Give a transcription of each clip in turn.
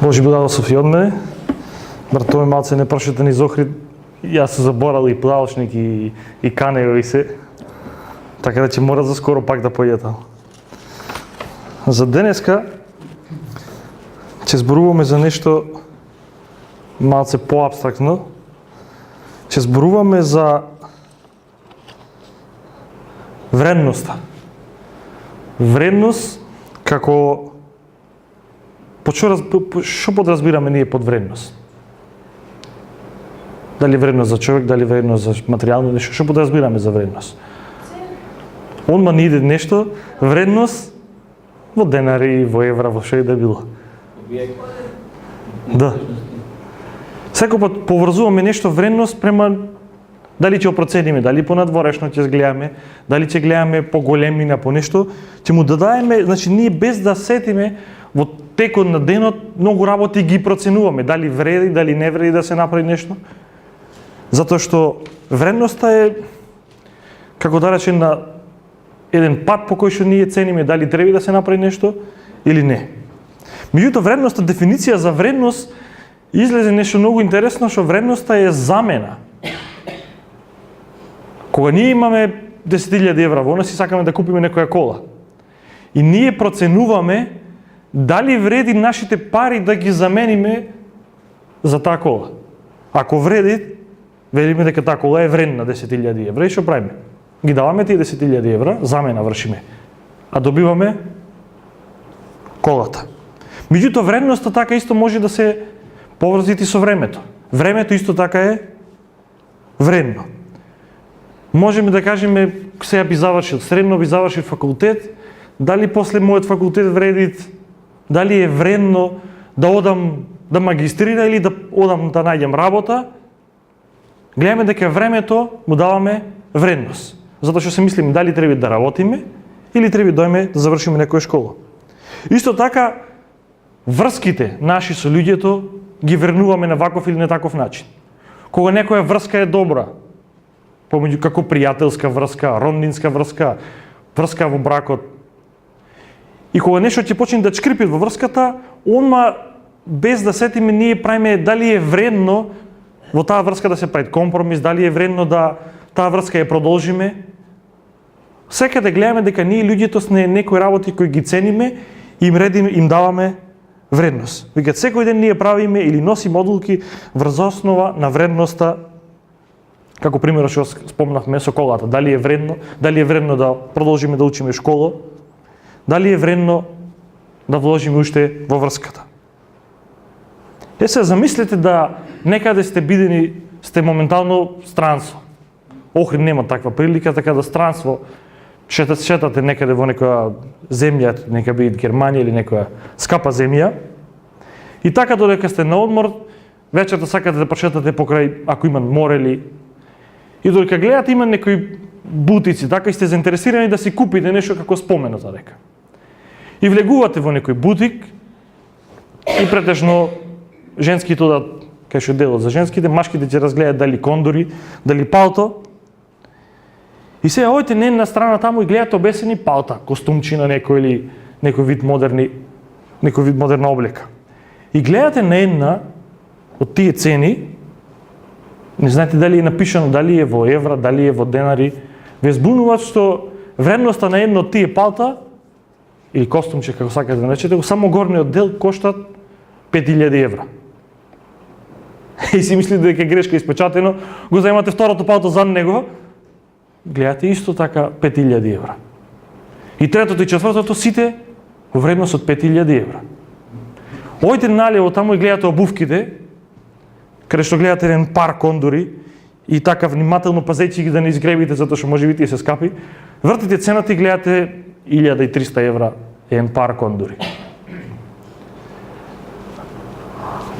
Може би дадо Софи од мене, бар тој малце не прошета ни Зохрид, јас се заборал и плавочник и канео и се, така да ќе мора за скоро пак да појдете. За денеска ќе зборуваме за нешто малце поабстрактно, ќе зборуваме за вредноста. Вредност како што подразбираме ние под вредност? Дали вредност за човек, дали вредност за материјално нешто, што подразбираме за вредност? Одма ни иде нешто, вредност во денари, во евра, во што и да било. Да. Секој пат поврзуваме нешто вредност према дали ќе процениме, дали понадворешно ќе гледаме, дали ќе гледаме по големина, по нешто, ќе му дадеме, значи ние без да сетиме во текот на денот многу работи ги проценуваме, дали вреди, дали не вреди да се направи нешто. Затоа што вредноста е како да речем на еден пат по кој што ние цениме дали треба да се направи нешто или не. Меѓутоа вредноста, дефиниција за вредност излезе нешто многу интересно, што вредноста е замена. Кога ние имаме 10.000 евра во нас и сакаме да купиме некоја кола, и ние проценуваме дали вреди нашите пари да ги замениме за таа кола. Ако вреди, велиме дека таа кола е вредна 10.000 евра и што правиме? Ги даваме тие 10.000 евра, замена вршиме, а добиваме колата. Меѓутоа вредноста така исто може да се поврзи и со времето. Времето исто така е вредно. Можеме да кажеме, сега би завршил средно, би завршил факултет, дали после мојот факултет вреди, дали е вредно да одам да магистрира или да одам да најдем работа, гледаме дека времето му даваме вредност. Затоа што се мислиме дали треба да работиме или треба дојме да завршиме некоја школа. Исто така, врските наши со луѓето ги врнуваме на ваков или на таков начин. Кога некоја врска е добра, помеѓу како пријателска врска, роднинска врска, врска во бракот, и кога нешто ќе почне да чкрипи во врската, онма без да сетиме ние правиме дали е вредно во таа врска да се прави компромис, дали е вредно да таа врска ја продолжиме. Секаде гледаме дека ние луѓето сме некои работи кои ги цениме и им даваме вредност. Веќе секој ден ние правиме или носиме одлуки врз основа на вредноста, како пример што спомнавме со колата, дали е вредно да продолжиме да учиме школа, дали е вредно да вложиме уште во врската. Се замислете да некаде сте бидени, сте моментално странство. Охрид нема таква прилика, така да странство шетате некаде во некоја земја, нека биде Германија или некоја скапа земја. И така додека сте на одмор, вечерта сакате да прошетате покрај, ако има море, и додека гледате има некои бутици, така и сте заинтересирани да си купите нешто како спомена за дека. И влегувате во некој бутик и претежно женските одат кај што делот за женските, машките ќе разгледаат дали кондори, дали палто. И сега ојте не на страна таму и гледате обесени палта, костумчина некој или некој вид модерна облека. И гледате на една од тие цени, не знаете дали е напишано, дали е во евра, дали е во денари, ве збунуваат што вредноста на едно од тие палта или костумче, како сакате да наречете, само горниот дел коштат 5.000 евра. И си мислите дека е грешка испечатено, го заемате второто палто за него, гледате исто така 5.000 евра. И третото и четвртото сите во вредност од 5.000 евра. Ојте налево таму и гледате обувките, каде што гледате еден пар кондори и така внимателно пазејќи ги да не изгребите затоа што може би тие се скапи, вртите цената и гледате 1.300 евра еден пар кондори.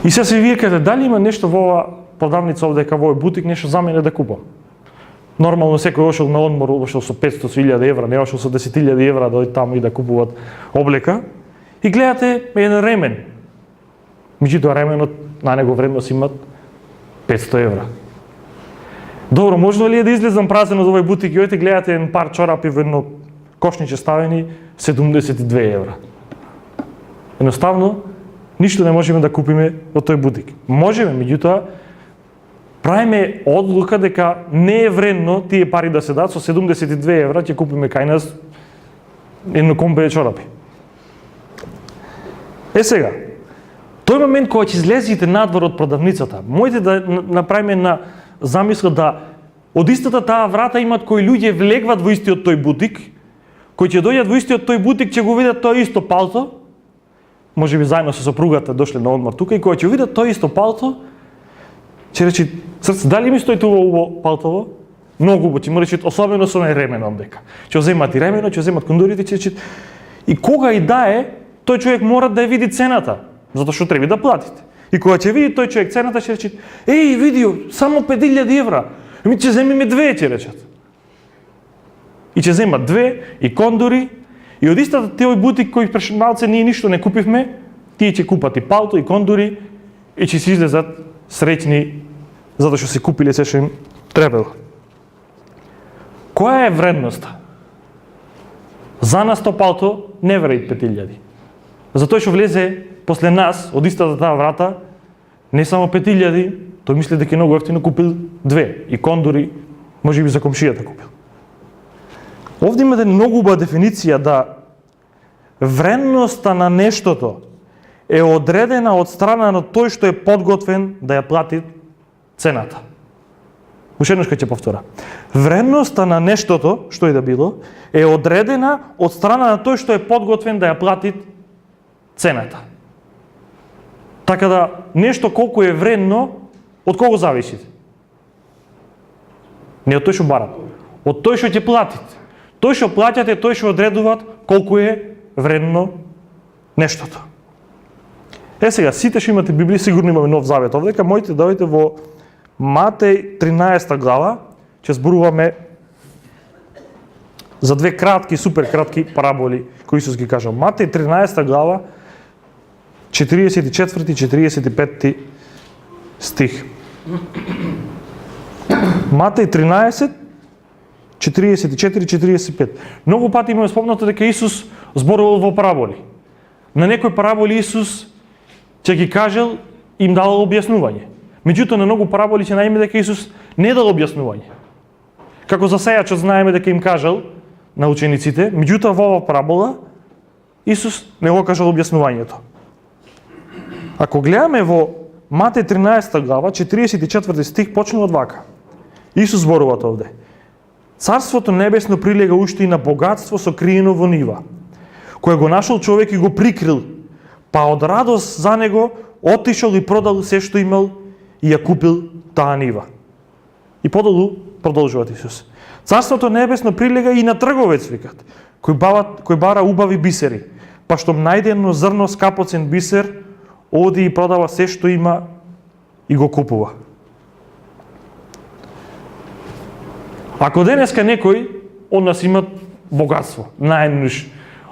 И сега се викате дали има нешто во ова продавница овдека во овој бутик, нешто за мене да купам. Нормално секој ошол на одмор, ошол со 500 со 1000 евра, не ошол со 10.000 евра да оди таму и да купуваат облека. И гледате еден ремен. Меѓутоа ременот на него вредност имат 500 евра. Добро, можно ли е да излезам празен од овој бутик и ојте гледате еден пар чорапи во едно кошниче ставени 72 евра. Едноставно, ништо не можеме да купиме од тој бутик. Можеме, меѓутоа, правиме одлука дека не е вредно тие пари да се дадат, со 72 евра ќе купиме кај нас едно комбе чорапи. Сега, тој момент кога ќе излезете надвор од продавницата, можете да направиме на замисла да од истата таа врата имат кои луѓе влегват во истиот тој бутик, кои ќе дојдат во истиот тој бутик, ќе го видат тоа исто палто, можеби заедно со сопругата дошле на одмор тука, и кога ќе видат тоа исто палто, ќе рече, срце, дали ми стои тоа убаво палтово? Многу убаво, ќе му рече, особено со нај ремено дека. Ќе земат и ремено, ќе земат кондурите, ќе рече, и кога и да е, тој човек мора да ја види цената, затоа што треба да платите. И кога ќе види тој човек цената, ќе рече, еј, видио, само 5000 евра, ми ќе земиме две, ќе речат. И ќе земат две, и кондури, и од истата тој бутик кој пред малце ние ништо не купивме, тие ќе купат и палто, и кондури, и ќе се излезат среќни, затоа што се купиле се што им требало. Која е вредноста? За нас то палто не вреди 5000. Затоа што влезе после нас, од истата таа врата, не само 5000, тој мисли дека многу ефтино купил две, и кондури, може би за комшијата купил. Овде имате многу убава дефиниција да вредноста на нештото е одредена од страна на тој што е подготвен да ја плати цената. Уште еднаш ќе повтора. Вредноста на нештото, што и да било, е одредена од страна на тој што е подготвен да ја плати цената. Така да нешто колку е вредно, од кого зависи? Не од тој што барат, од тој што ќе платите. Тој што плаќате, тој што одредуваат колку е вредно нештото. Сега, сите што имате Библија, сигурно имаме Нов Завет овдека, можете да дојдете во Матеј 13 глава, ќе зборуваме за две кратки, супер кратки параболи кои Исус ги кажал. Матеј 13 глава, 44-45 стих. Матеј 13, 44-45. Многу пати имаме спомнато дека Исус зборувал во параболи. На некои параболи Исус ќе ги кажал, им дал објаснување. Меѓутоа на многу параболи ќе најме дека Исус не дал објаснување. Како за сејачот знаеме дека им кажал на учениците, меѓутоа во оваа парабола Исус не го кажал објаснувањето. Ако гледаме во Матеј 13 глава, 44 стих, почнува од вака. Исус зборува овде. Царството небесно прилега уште и на богатство сокриено во нива, кое го нашол човек и го прикрил, па од радост за него отишол и продал се што имал и ја купил таа нива. И подолу продолжува Исус. Царството небесно прилега и на трговец, викат, кој бара убави бисери, па штом најде едно зрно скапоцен бисер, оди и продава се што има и го купува. Ако денеска некој од нас има богатство, најнуш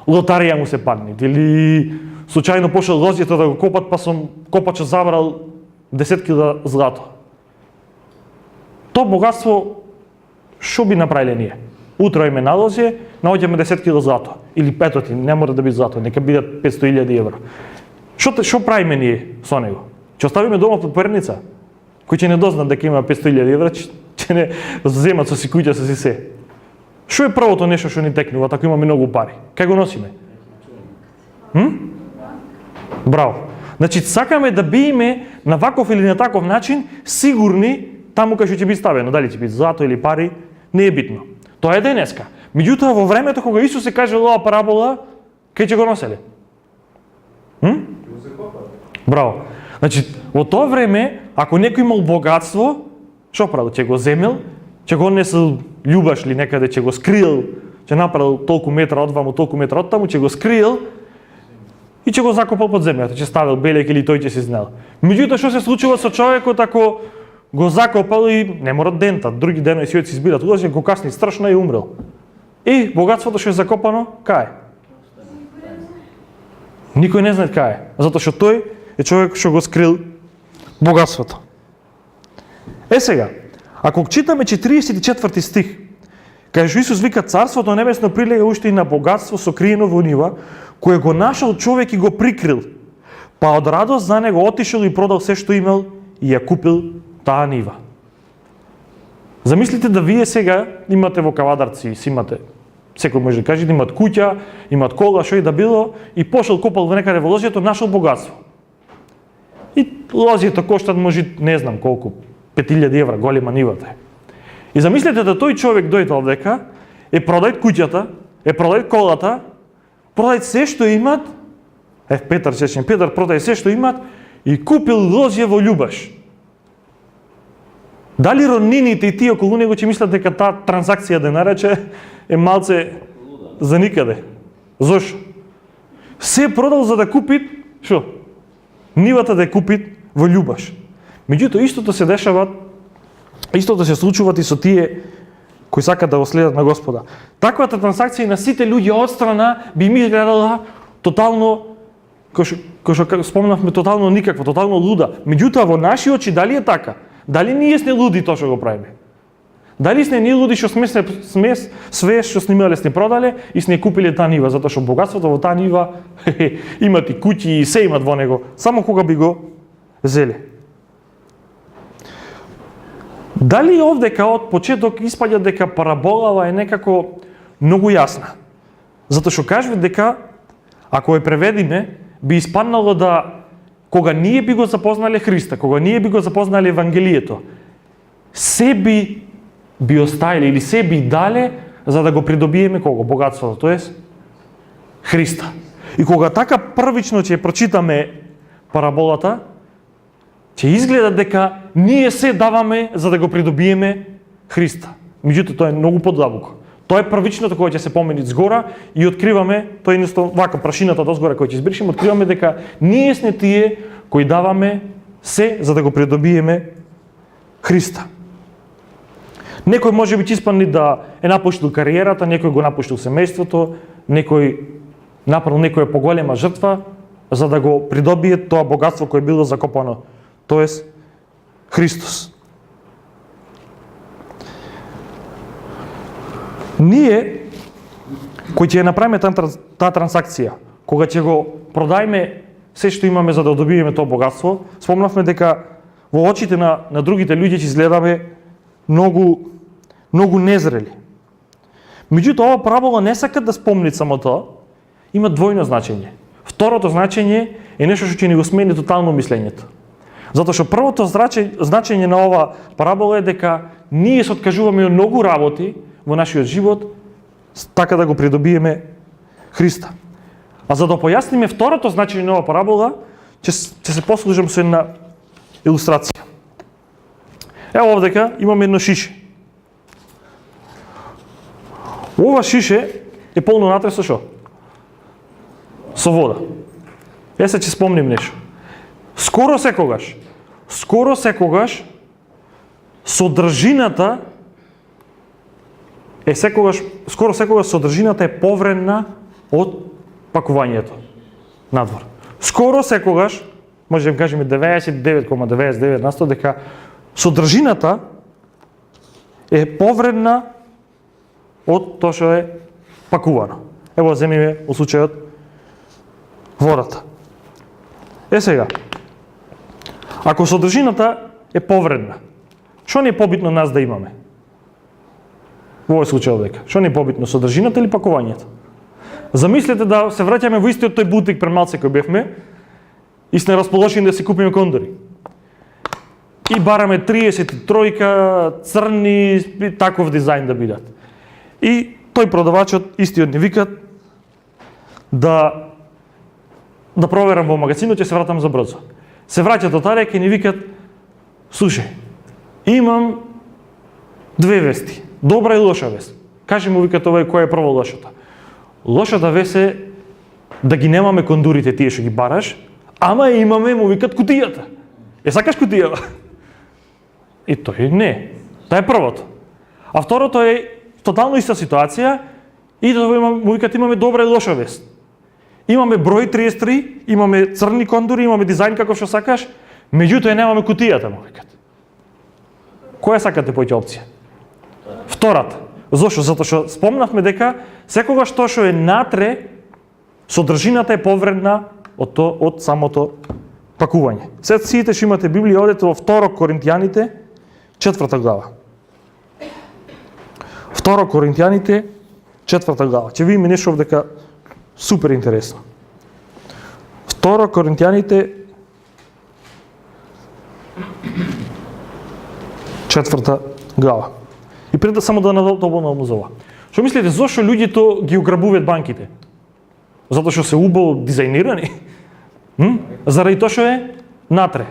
лотарија му се падне, или случајно пошел лозјата да го копат, па сум копачот забрал 10 кила злато. То богатство што би направиле ние? Утро име на лозје, наоѓаме 10 кила злато, или 500, не мора да биде злато, нека бидат 500.000 евра. Што правиме ние со него? Ќе оставиме дома под поредница? Кој ќе не дознат дека има 500.000 евра, ќе не земат со си куќа, со си се. Што е првото нешто што ни текнува, ако имаме многу пари? Кај го носиме? Браво. Значи, сакаме да биеме на ваков или на таков начин сигурни таму кај што ќе биде ставено. Дали ќе биде злато или пари, не е битно. Тоа е денеска. Меѓутоа, во времето кога Исус се кажал оваа парабола, кај ќе го носеле? Браво. Значи, во тоа време, ако некој имал богатство, што правил? Ќе го земел, ќе го несел љубаш ли некаде, ќе го скриел, ќе направил толку метра од ваму, толку метра од таму, ќе го скриел и ќе го закопал под земјата, ќе ставил белек или тој ќе се знел. Меѓутоа, што се случува со човекот ако го закопал и не мора дента, други денови си избират, улажен го касни страшно и умрел. И богатството што е закопано, кај? Никој не знае кај е, затоа што тој е човек што го скрил богатството. Сега, ако читаме 44 стих, кај што Исус вика царството небесно прилега уште и на богатство сокриено во нива, кое го нашол човек и го прикрил, Па од радост за него отишел и продал се што имал и ја купил таа нива. Замислите да вие сега имате во Кавадарци, си имате, секој може да каже, да имат куќа, имат кола, што и да било, и пошел копал во некаде во лозјето, нашол богатство. И лозјето коштат може, не знам колку, 5000 евра, голема нивата. И замислете да тој човек дојдел дека е продај куќата, е продај колата, продај се што имат, Петар продај се што имат и купил лозје во љубаш. Дали роднините и тие околу него ќе мислат дека таа транзакција да нарече е малце за никаде? Зошто? Се продал за да купи, што? Нивата да ја купи во љубаш. Меѓутоа истото се дешава, истото се случуваат и со тие кои сакаат да го следат на Господа. Таквата транзакција на сите луѓе отстрана би ми изгледала тотално, кој што спомнавме, тотално никаква, тотално луда. Меѓутоа во наши очи дали е така? Дали ние сме луди тоа што го правиме? Дали сме ние луди што сме све што снимале сме продале и сме купиле таа нива, затоа што богатството во таа нива имат и куќи и се имат во него, само кога би го зеле. Дали овдека од почеток испаѓа дека параболава е некако многу јасна? Затоа што кажува дека ако ја преведиме, би испаднало да кога ние би го запознале Христа, кога ние би го запознале Евангелието, се би оставиле или се би дале за да го придобиеме кого? Богатството, тоест Христа. И кога така првично ќе прочитаме параболата, ќе изгледа дека ние се даваме за да го придобиеме Христа. Меѓутоа тоа е многу подлабоко. Тоа е првичното кое ќе се помени згора и откриваме, тоа е едноставно вака прашината дозгора која ќе избришеме, откриваме дека ние сме тие кои даваме се за да го придобиеме Христа. Некој може би ќе испадне да е напуштил кариерата, некој го напуштил семејството, некој направил некоја поголема жртва за да го придобие тоа богатство кое било закопано, тоест Христос. Ние, кои ќе ја направиме таа транзакција, кога ќе го продајме се што имаме за да добиеме тоа богатство, спомнавме дека во очите на другите луѓе ќе изгледаме многу незрели. Меѓутоа, ова парабола не сака да спомни само тоа, има двојно значење. Второто значење е нешто што ќе ни го смени тотално мислењето. Затоа што првото значење на ова парабола е дека ние се откажуваме од многу работи во нашиот живот, така да го придобиеме Христа. А за да појасниме второто значење на ова парабола, ќе се послужам со една илустрација. Ево овдека имаме едно шише. Ова шише е полно натре со шо? Со вода. Се ќе спомним нешто. Скоро секогаш содржината скоро секогаш содржината е повредна од пакувањето надвор. Скоро секогаш, може да кажеме 99,99% дека содржината е повредна од тоа што е пакувано. Ево земиме во случајот водата. Сега, ако содржината е повредна, што не е побитно нас да имаме? Во овој случај овдека. Што не е побитно, содржината или пакувањето? Замислете да се враќаме во истиот тој бутик пред малце кој бевме и сме расположени да си купиме кондори. И бараме 33 црни, таков дизајн да бидат. И тој продавачот истиот ни викат да проверам во магазинот, ќе се вратам за брзо. Се враќат од таре и ни викат: слушај, имам две вести, добра и лоша вест. Кажи му, викат овој, која е прво лошата? Лошата вест е да ги немаме кондурите тие што ги бараш, ама имаме, му викат, кутијата. Сакаш кутијава? И тој не. Тоа е првото. А второто е тотално иста ситуација и му викат имаме добра и лоша вест. Имаме број 33, имаме црни кондури, имаме дизајн како што сакаш, меѓутоа немаме кутијата, му викат. Која сакате поќе опција? Втората. Зошто? Затоа што спомнавме дека секогаш тоа што е натре, содржината е повредна од самото пакување. Сите што имате Библија, одете во 2 Коринтијаните, 4 глава. 2 Коринтијаните, 4 глава. Ќе видиме нешто дека супер интересно. 2 Коринтијаните, 4 глава. И пред да само да надополнам за ова. Што мислите, зошто луѓето ги ограбуваат банките? Затоа што се убаво дизајнирани? Заради тоа што е натре.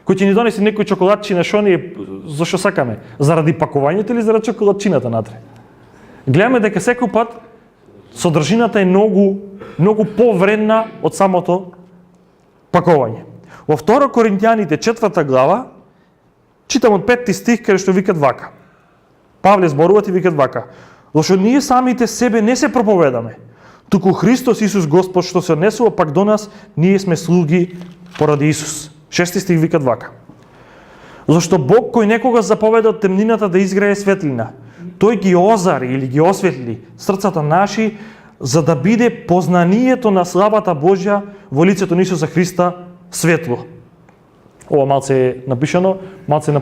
Кој ќе ни донесе некој чоколадчина, што ние зашто сакаме? Заради пакувањето или заради чоколадчината натре? Гледаме дека секој пат содржината е многу повредна од самото пакување. Во 2 Коринтијаните 4 глава читам од 5 стих каде што викат вака. Павле зборуваат и викат вака: зашто ние самите себе не се проповедаме, туку Христос Исус Господ што се однесува пак до нас, ние сме слуги поради Исус. 6 стих викат вака: зашто Бог кој некогаш заповеда од темнината да изгрее светлина, тој ги озари или ги осветли срцата наши, за да биде познанието на славата Божја во лицето на Исуса Христа светло. Ова малце е напишано, малце на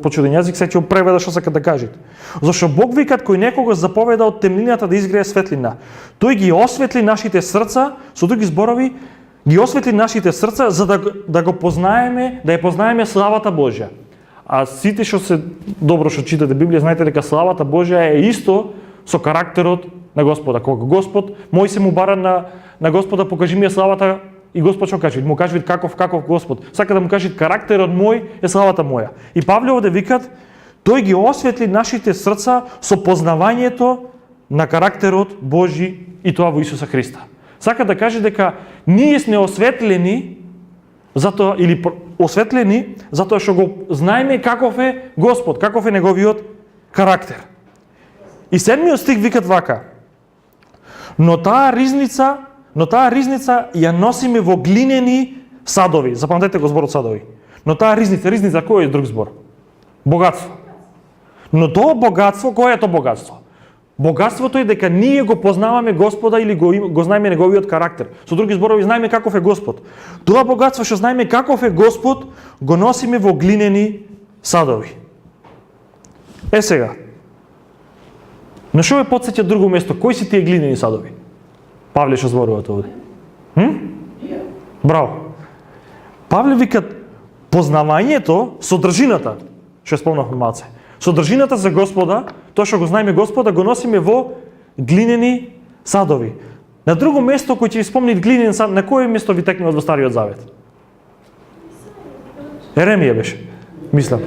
почуден јазик, се ќе преведа што сака да кажат. Зашто Бог викат кој некогаш заповеда од темнината да изгрее светлина, тој ги осветли нашите срца, со други зборови, ги осветли нашите срца за да го познаеме, да ја познаеме славата Божја. А сите што се добро што читате Библија, знаете дека славата Божја е исто со карактерот на Господа. Кога Господ, мој се му бара на Господа, покажи ми ја славата, и Господ што кажи? Му кажи каков Господ. Сака да му кажи карактерот мој е славата моја. И Павле овде викат, тој ги осветли нашите срца со познавањето на карактерот Божи и тоа во Исуса Христа. Сака да каже дека ние сме осветлени затоа или осветлени затоа што го знаеме каков е Господ, каков е неговиот карактер. И 7 стих викат вака: но таа ризница ја носиме во глинени садови. Запамтете го зборот садови. Но таа ризница кој е друг збор? Богатство. Но тоа богатство, кој е тоа богатство? Богатството е дека ние го познаваме Господа или го знаеме неговиот карактер. Со други зборови, знаеме каков е Господ. Тоа богатство што знаеме каков е Господ, го носиме во глинени садови. Сега, на што ме потсеќа друго место? Кои се тие глинени садови? Павле што зборувате овде? Браво. Павле викат познавањето, содржината, што спомнавме малце. Содржината за Господа, тоа што го знаеме Господа, го носиме во глинени садови. На друго место кој ќе ви спомни глинен сад, на кое место ви текнува во Стариот Завет? Еремија беше, мислам.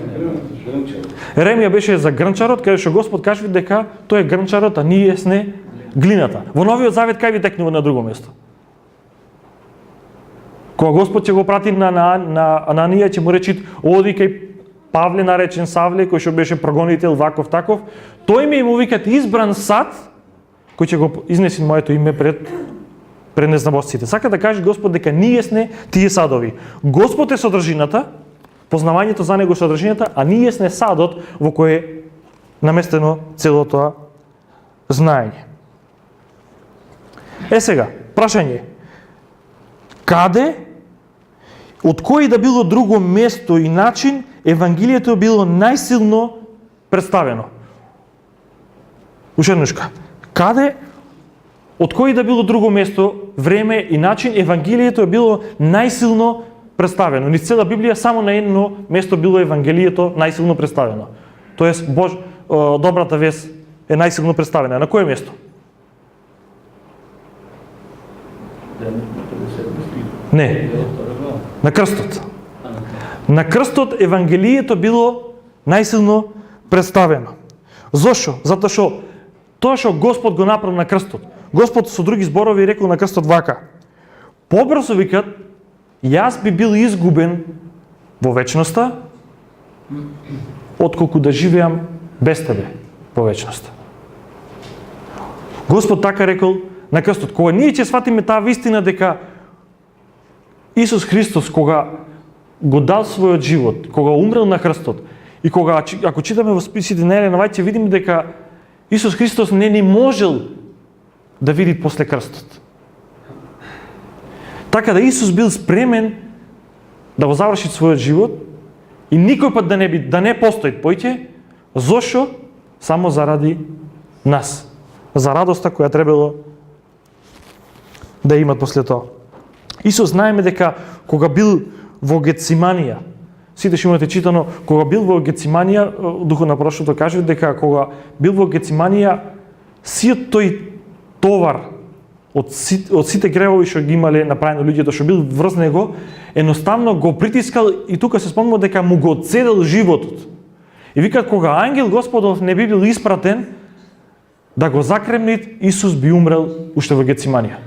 Еремија беше за грнчарот, каде што Господ кажува дека тој е грнчарот, а ние сме глината. Во Новиот Завет кај ви текнува на друго место? Кога Господ ќе го прати на Ананија, ќе му речи: оди кај Павле, наречен Савле, кој што беше прогонител ваков таков, тој ми му викат избран сад, кој ќе го изнеси моето име пред незнабожците. Сака да каже Господ дека ние сме тие садови. Господ е содржината, познавањето за него содржината, а ние сме садот во кој е наместено цело тоа знаење. Сега, прашање: каде, од кој да било друго место и начин Евангелието било најсилно представено? Уште еднашка. Каде, од кој да било друго место, време и начин Евангелието било најсилно представено? Низ цела Библија само на едно место било Евангелието најсилно представено. Тоест, добрата вест е најсилно представена. На кое место? Не. На крстот. На крстот Евангелието било најсилно представено. Зошто? Затоа што тоа што Господ го направи на крстот. Господ со други зборови рекол на крстот вака: побрзо викат, јас би бил изгубен во вечноста, отколку да живеам без тебе во вечноста. Господ така рекол на крстот. Кога ние ќе сватиме таа вистина дека Исус Христос, кога го дал својот живот, кога умрел на крстот, и кога, ако читаме во списите на Елена Вајд, ќе видиме дека Исус Христос не ни можел да види после крстот. Така да Исус бил спремен да го заврши својот живот и никој пат да не постои поќе, зошо? Само заради нас. За радоста која требало да имат после тоа. Исус знаеме дека кога бил во Гециманија, сите што имате читано, кога бил во Гециманија, Духот на пророштвото каже дека кога бил во Гециманија, сиот тој товар од сите гревови што ги имале направено луѓето што бил врз него, едноставно го притискал и тука се спомнува дека му го одцедел животот. И викат кога ангел Господов не би бил испратен да го закремни, Исус би умрел уште во Гециманија.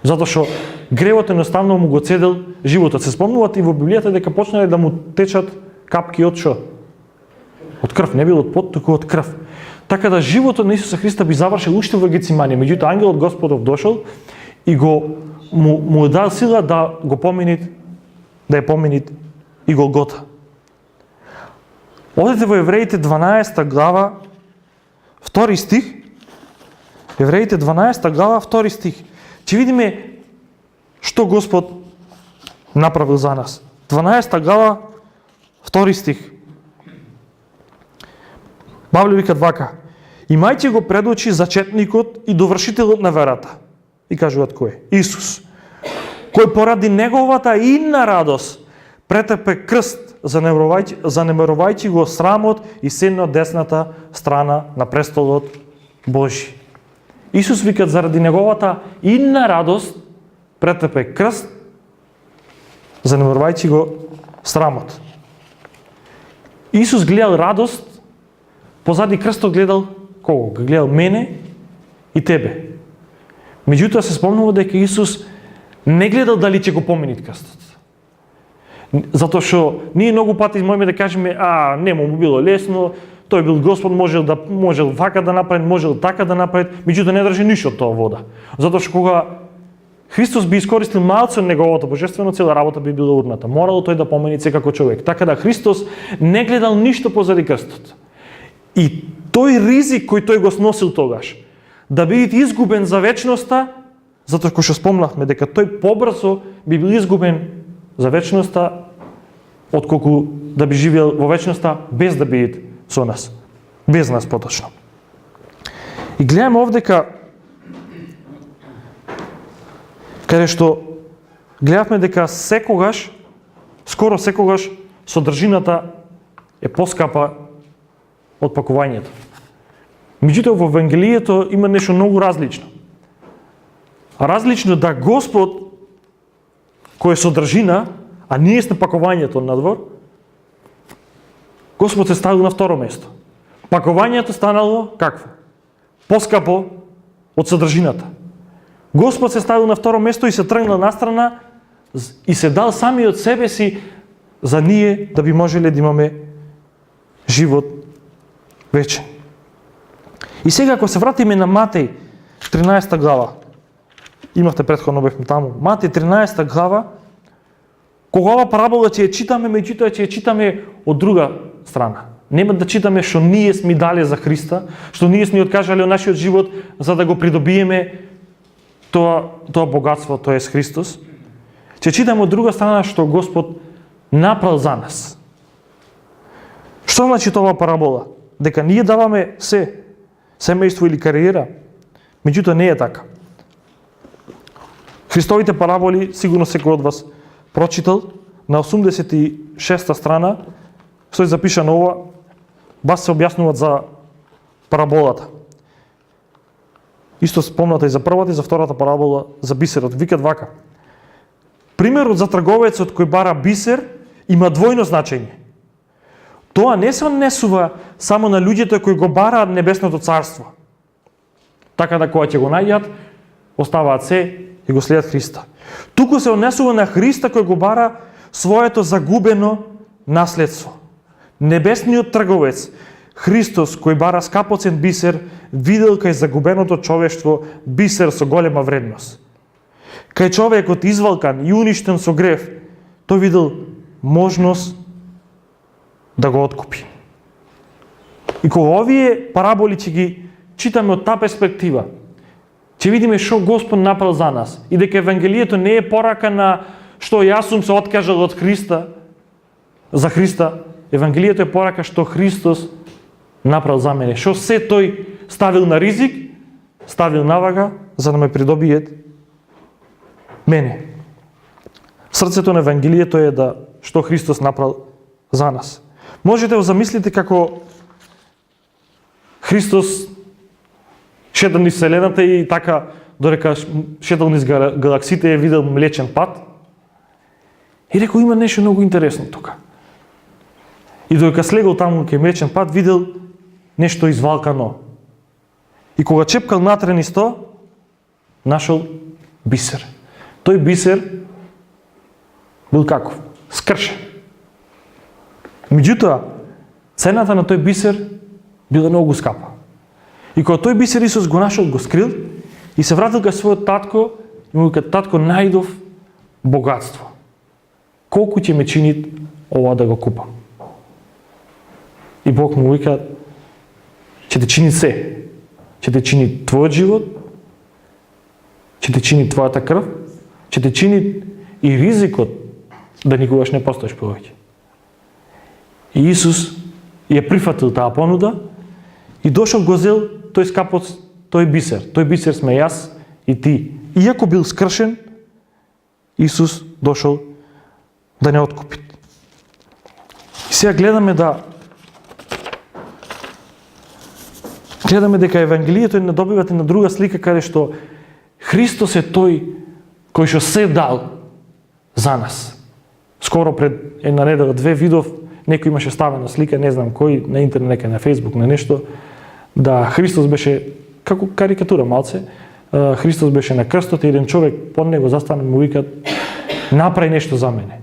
Затоа што гревот едноставно му го цедел животот. Се спомнувате и во Библијата дека почнале да му течат капки од што? Од крв, не бил од пот, туку од крв. Така да животот на Исуса Христа би завршил уште во Гециманија. Меѓутоа ангелот Господов дошол и му дал сила да го поминит, да ја поминит и Голгота. Одете во Евреите 12 глава 2 стих. Евреите 12 глава 2 стих. Ќе видиме што Господ направил за нас. 12 глава 2 стих. Павле вика вака: имајте го пред очи зачетникот и довршителот на верата. И кажуваат кој? Исус, кој поради неговата инна радост претрпе крст, занемарувајќи го срамот и седна од десната страна на престолот Божи. Исус вика заради неговата инна радост претрпе крст, занемарувајќи го срамот. Исус гледал радост, позади крстот гледал кого? Гледал мене и тебе. Меѓутоа се спомнува дека Исус не гледал дали ќе го поминит крстот. Затоа што ние многу пати можеме да кажеме, не му било лесно, тој бил Господ, можел вака да направи, можел така да направи, меѓутоа не држи ништо од тоа вода. Затоа што кога Христос би искористил малце од неговата божествена цела, работа би била урната. Морало тој да помени секако човек. Така да Христос не гледал ништо позади крстот. И тој ризик кој тој го сносил тогаш, да биде изгубен за вечноста, затоа што спомнавме дека тој побрзо би бил изгубен за вечноста, отколку да би живеел во вечноста без да биде со нас. Без нас поточно. И гледаме овдека каде што гледавме дека секогаш, скоро секогаш, содржината е поскапа од пакувањето. Меѓутоа во Евангелието има нешто многу различно. Различно да Господ, кој е содржина, а ние сме пакувањето надвор, Господ се ставил на второ место. Пакувањето станало какво? Поскапо од содржината. Господ се ставил на второ место и се тргнал настрана и се дал сами од себе си за ние да би можеле да имаме живот вечен. И сега ако се вратиме на Матеј 13 глава, имавте претходно бевме таму, Матеј 13 глава, кога ова парабола ќе ја читаме, меѓутоа ќе ја читаме од друга страна. Нема да читаме што ние сме дали за Христа, што ние сме откажале од нашиот живот за да го придобиеме тоа богатство, тоа е Христос. Ќе читаме од друга страна што Господ направил за нас. Што значи тоа парабола? Дека ние даваме се, семејство или кариера, меѓутоа не е така. Христовите параболи, сигурно секој од вас прочитал, на 86-та страна, што е запишано ова, бас се објаснуваат за параболата. Исто спомната и за првата и за втората парабола за бисерот. Викат вака: примерот за трговецот кој бара бисер има двојно значење. Тоа не се однесува само на луѓето кои го бараат небесното царство. Така да кога ќе го најдат, оставаат се и го следат Христа. Туку се однесува на Христа кој го бара своето загубено наследство. Небесниот трговец, Христос кој бара скапоцен бисер, видел кај загубеното човештво бисер со голема вредност. Кај човекот извалкан и уништен со грев, тој видел можност да го откупи. И кога овие параболи ќе ги читаме од таа перспектива, ќе ќе видиме што Господ направил за нас и дека евангелието не е порака на што јас сум се откажал од Христа, за Христа. Евангелието е порака што Христос направил за мене. Што се тој ставил на ризик, ставил на вага за да ме придобие мене. Срцето на евангелието е да што Христос направил за нас. Можете да замислите како Христос шетал низ вселената и така додека шетал низ галаксите е видел Млечен пат и рекол има нешто многу интересно тука. И додека слегол таму кај Млечен пат видел нешто извалкано. И кога чепкал натре низ тоа, нашол бисер. Тој бисер бил каков? Скршен. Меѓутоа, цената на тој бисер била многу скапа. И кога тој бисер Исус го нашол, го скрил и се вратил кај својот татко и му вика: татко, најдов богатство. Колку ќе ме чини ова да го купам? И Бог му вика: ќе те чини се. Ќе те чини твојот живот, ќе те чини твојата крв, ќе те чини и ризикот да никогаш не постоиш повеќе. И Исус ја прифатил таа понуда и дошол го зел тој скапот, тој бисер. Тој бисер сме јас и ти. Иако бил скршен, Исус дошол да не откупи. И сега гледаме дека евангелието не добивате на друга слика каде што Христос е тој кој што се дал за нас. Скоро пред една недела, две видов, некој имаше ставена слика, не знам кој, на интернет, нека на Фейсбук, на нешто, да Христос беше, како карикатура малце, Христос беше на крстот и еден човек под него застана и му вика: направи нешто за мене.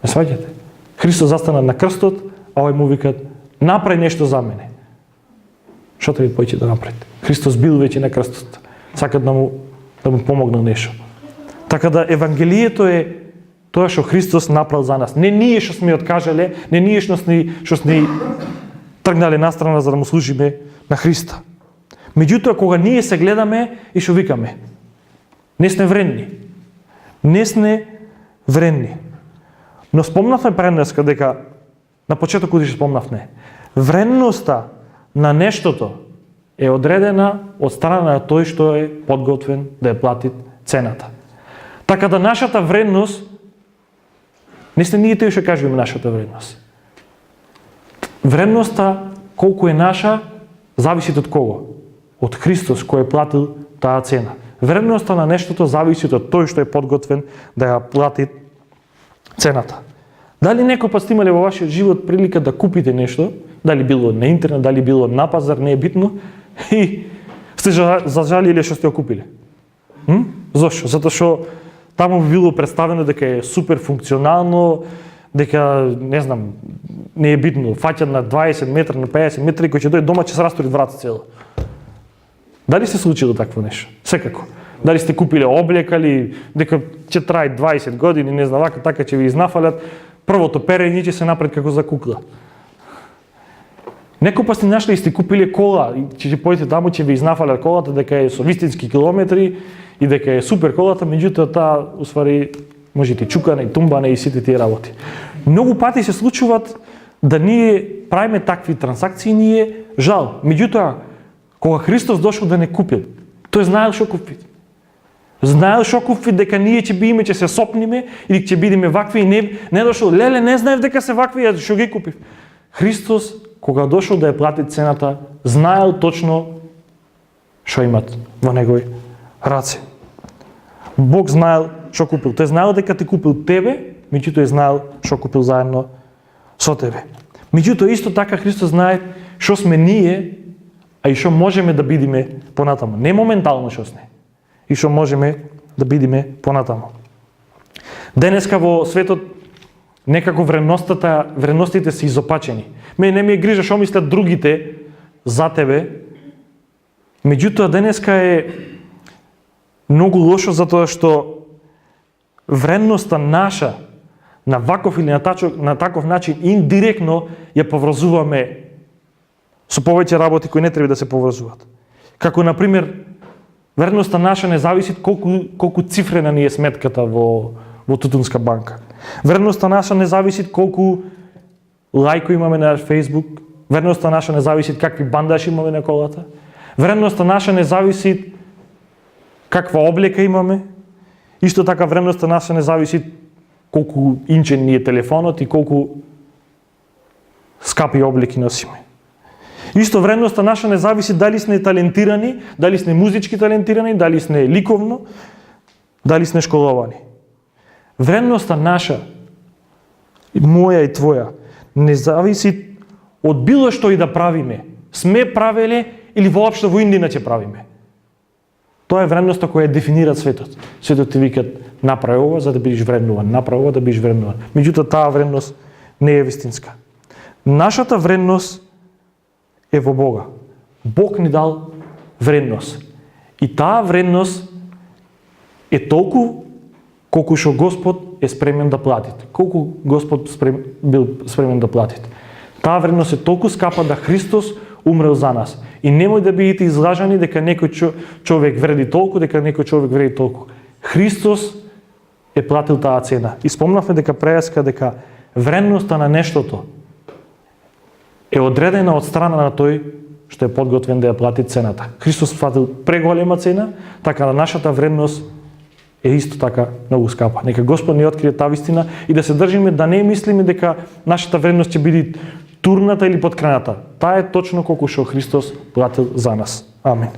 Не сваѓате? Христос застана на крстот, а овој му вика: направи нешто за мене. Што треба поиќе да направите? Христос бил веќе на крстот. Сакат да му помогнал нешто. Така да евангелието е тоа што Христос направил за нас. Не ние што сме откажале, не ние што сме тргнале настрана за да му служиме на Христа. Меѓутоа, кога ние се гледаме и што викаме: не сме вредни. Не сме вредни. Но спомнавме преднеска дека на почетокот што спомнавме. Вредноста на нештото е одредена од страна на тој што е подготвен да ја плати цената. Така да нашата вредност не сте ние тој што кажуваме нашата вредност. Вредноста колку е наша зависи од кого? Од Христос кој е платил таа цена. Вредноста на нештото зависи од тој што е подготвен да ја плати цената. Дали некој пат сте имале во вашиот живот прилика да купите нешто, дали било на интернет, дали било на пазар, не е битно, и сте зажалиле што сте го купиле? Зошто? Затоа што таму било представено дека е супер функционално, дека, не знам, не е битно, фаќа на 20 метра, на 50 метри, кој ќе дојде дома ќе се растори врата цело. Дали се случило такво нешто? Секако. Дали сте купиле облека или дека ќе трае 20 години, не знам, така ќе ви изнафалят, првото перење ќе се напред како за кукла. Некој па сте нашли и сте купиле кола, и ќе појдете таму, ќе ви изнафалят колата дека е со вистински километри и дека е супер колата, меѓутоа таа усвари можете чукане, тумбане и сите тие работи. Многу пати се случуваат да ние правиме такви трансакции, ние жал. Меѓутоа, кога Христос дошол да не купил, тој знаел што купи. Знаел што купи, дека ние ќе биеме, ќе се сопниме или ќе бидеме вакви и не дошол, леле, не знаев дека се вакви, ја што ги купив. Христос, кога дошол да ја плати цената, знаел точно што имат во негови раце. Бог знаел што купил. Тој знаел дека те купил тебе, меѓутоа знаел што купил заедно со тебе. Меѓутоа исто така Христос знае што сме ние, а и што можеме да бидеме понатаму. Не моментално што сме. И што можеме да бидеме понатаму. Денеска во светот некако вредностите се изопачени. Мене не ми е грижа што мислат другите за тебе. Меѓутоа денеска е многу лошо затоа што вредноста наша на ваков или на таков начин индиректно ја поврзуваме со повеќе работи кои не треба да се поврзуваат. Како на пример Вредноста наша не зависи колку цифрена ни е сметката во Тутунска банка. Вредноста наша не зависи колку лајко имаме на Facebook. Вредноста наша не зависи какви бандаши имаме на колата. Вредноста наша не зависи каква облека имаме. Исто така вредноста наша не зависи колку инчен ни е телефонот и колку скапи облеки носиме. Исто вредноста наша не зависи дали сме талентирани, дали сме музички талентирани, дали сме ликовно, дали сме школовани. Вредноста наша, моја и твоја, не зависи од било што и да правиме. Сме правеле или воопшто во Индина ќе правиме. Тоа е вредноста која дефинира светот. Светот ти викат направи ова за да бидеш вреднуван, направи ова да бидеш вреднуван. Меѓутоа таа вредност не е вистинска. Нашата вредност е во Бога. Бог ни дал вредност. И таа вредност е толку колку што Господ е спремен да платите. Колку Господ бил спремен да платите. Таа вредност е толку скапа да Христос умрел за нас. И немој да бидете излажани дека некој човек вреди толку, дека некој човек вреди толку. Христос е платил таа цена. И спомнавме дека преска дека вредноста на нештото е одредена од страна на тој што е подготвен да ја плати цената. Христос платил преголема цена, така да нашата вредност е исто така многу скапа. Нека Господ ни открие таа вистина и да се држиме да не мислиме дека нашата вредност ќе биде турната или подкраната. Таа е точно колку што Христос платил за нас. Амин.